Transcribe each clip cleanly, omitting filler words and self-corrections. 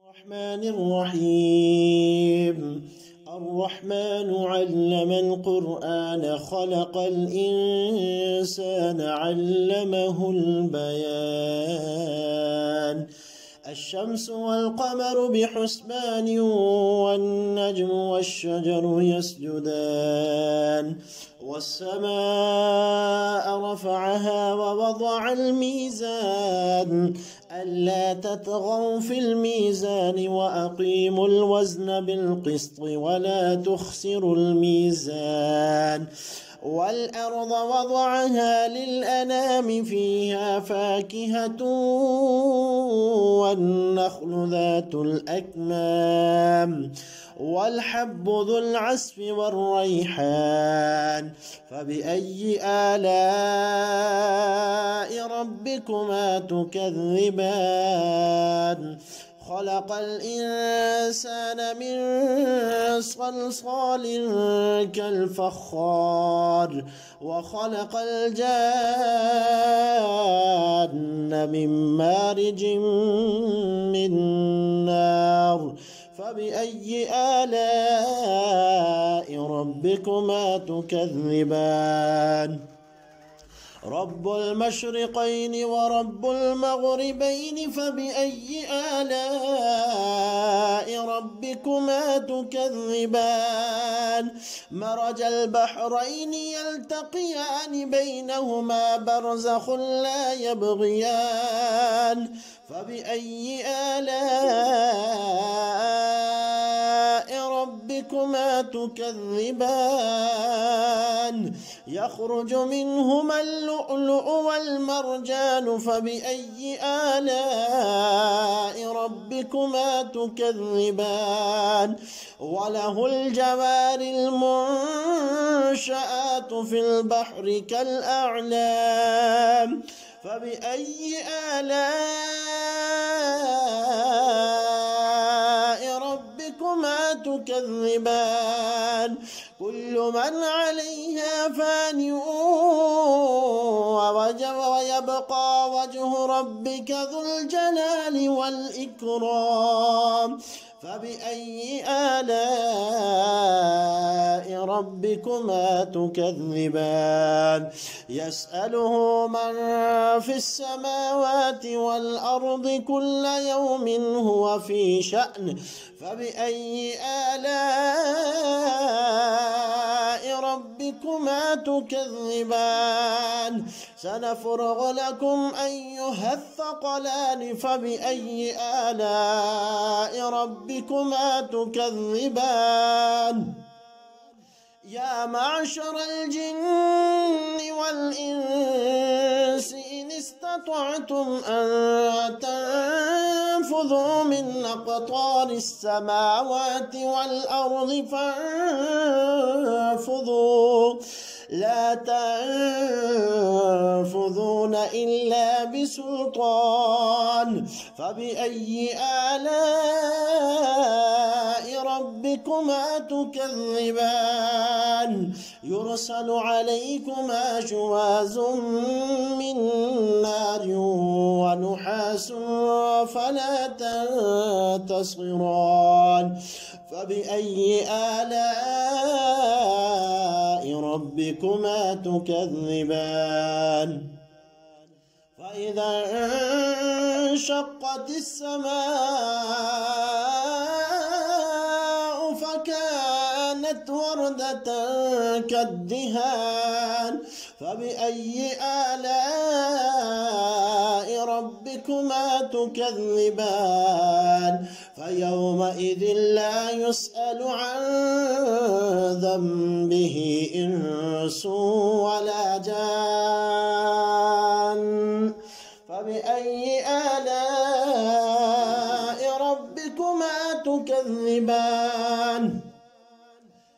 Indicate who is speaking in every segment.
Speaker 1: الرحمن الرحيم. الرحمن علم القرآن خلق الإنسان علمه البيان. الشمس والقمر بحسبان والنجم والشجر يسجدان والسماء رفعها ووضع الميزان ألا تطغوا في الميزان وأقيموا الوزن بالقسط ولا تخسروا الميزان والأرض وضعها للأنام فيها فاكهة والنخل ذات الأكمام والحب ذو العصف والريحان فبأي آلاء ربكما تكذبان خلق الإنسان من صلصال كالفخار وخلق الجان من مارج من نار فبأي آلاء ربكما تكذبان رب المشرقين ورب المغربين فبأي آلاء ربكما تكذبان مرج البحرين يلتقيان بينهما برزخ لا يبغيان فبأي آلاء ربكما تكذبان يخرج منهما اللؤلؤ والمرجان فبأي آلاء ربكما تكذبان وله الجوار المنشآت في البحر كالأعلام فبأي آلاء ربكما تكذبان كل من عليها فان ويبقى وجه ربك ذو الجلال والإكرام فبأي آلاء ربكما تكذبان يسأله من في السماوات والأرض كل يوم هو في شأن فبأي آلاء ربكما تكذبان سنفرغ لكم أيها الثقلان فبأي آلاء ربكما تكذبان يا معشر الجن والإنس إن استطعتم أن تنفذوا من أقطار السماوات والأرض فانفذوا لا تنفذون إلا بسلطان فبأي آلاء ربكما تكذبان يرسل عليكما شواظ من نار ونحاس فلا تنتصران فبأي آلاء ربكما تكذبان فإذا انشقت السماء فكانت وردة كالدهان فبأي آلاء ربكما تكذبان فيومئذ لا يسأل عن ذنبه إنس ولا جان فبأي آلاء ربكما تكذبان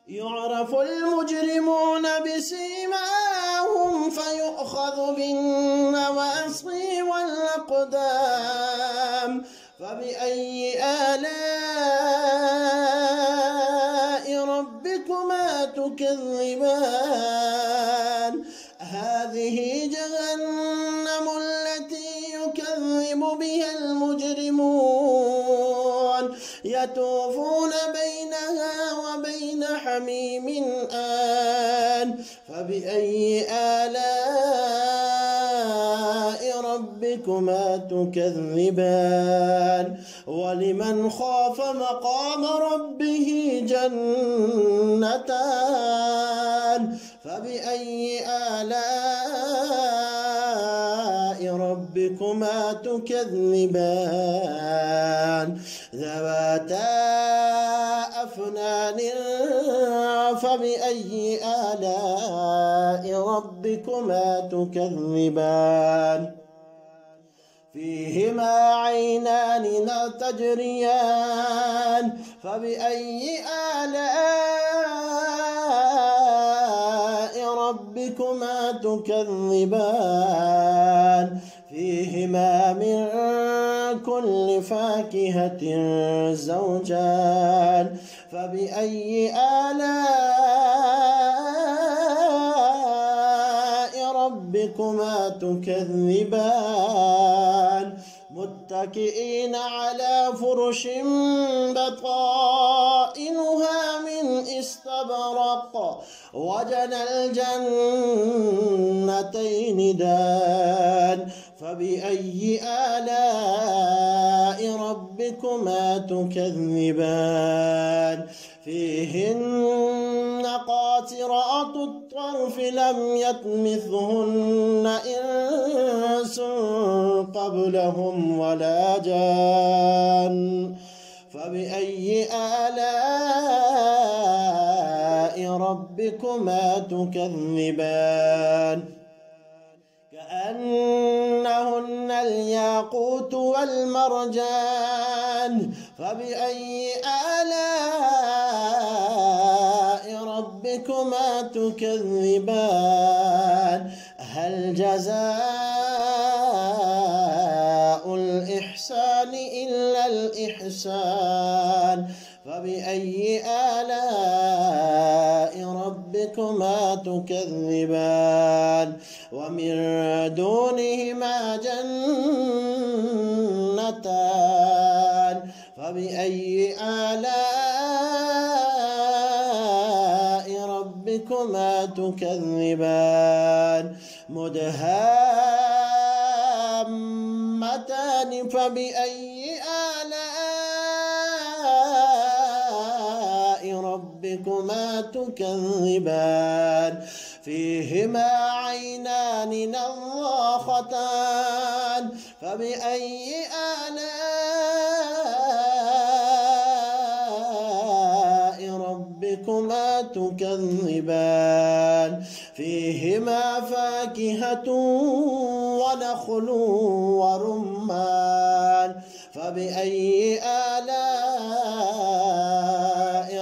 Speaker 1: يعرف المجرمون بسيماهم فيؤخذ بالنواصي والأقدام فبأي آلاء ربكما تكذبان هذه جهنم التي يكذب بها المجرمون يطوفون بينها وبين حميم آن فبأي آلاء ربكما تكذبان ولمن خاف مقام ربه جنتان فبأي آلاء ربكما تكذبان ذواتا أفنان فبأي آلاء ربكما تكذبان فيهما عينان تجريان فبأي آلاء ربكما تكذبان فيهما من كل فاكهة زوجان فبأي آلاء ربكما تكذبان متكئين على فرش بطائنها من استبرق وجنى الجنتين دان فبأي آلاء ربكما تكذبان فيهن قاصرات الطرف لم يطمثهن إنس قبلهم ولا جان فبأي آلاء ربكما تكذبان كأنهن الياقوت والمرجان فبأي آلاء ربكما تكذبان هل جزاء الإحسان إلا الإحسان فبأي آلاء ربكما تكذبان ومن دونهما جنتان فبأي آلاء ربكما تكذبان مدهامتان فبأي آلاء ربكما تكذبان فيهما عينان نضاختان فبأي آلاء ربكما تكذبان فيهما فاكهة ونخل ورمان فبأي آلاء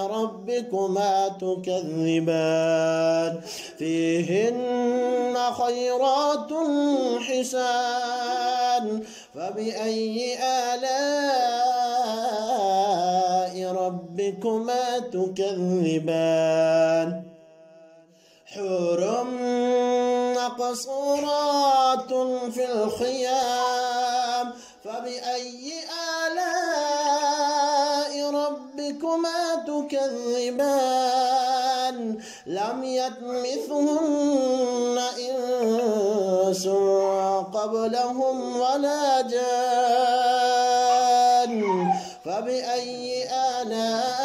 Speaker 1: ربكما تكذبان فيهن خيرات حسان فبأي آلاء ربكما تكذبان حور مقصورات في الخيام فبأي آلاء ربكما تكذبان لم يطمثهن إنس قبلهم ولا جان فبأي آلاء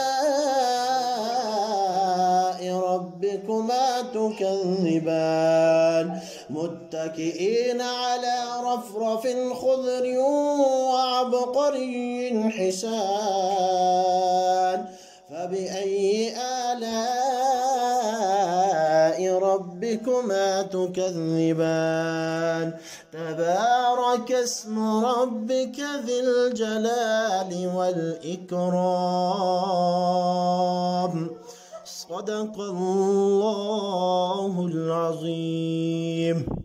Speaker 1: ربكما تكذبان متكئين على رفرف خضر وعبقري حسان فبأي آلاء ربكما تكذبان تبارك اسم ربك ذي الجلال والإكرام صدق الله العظيم.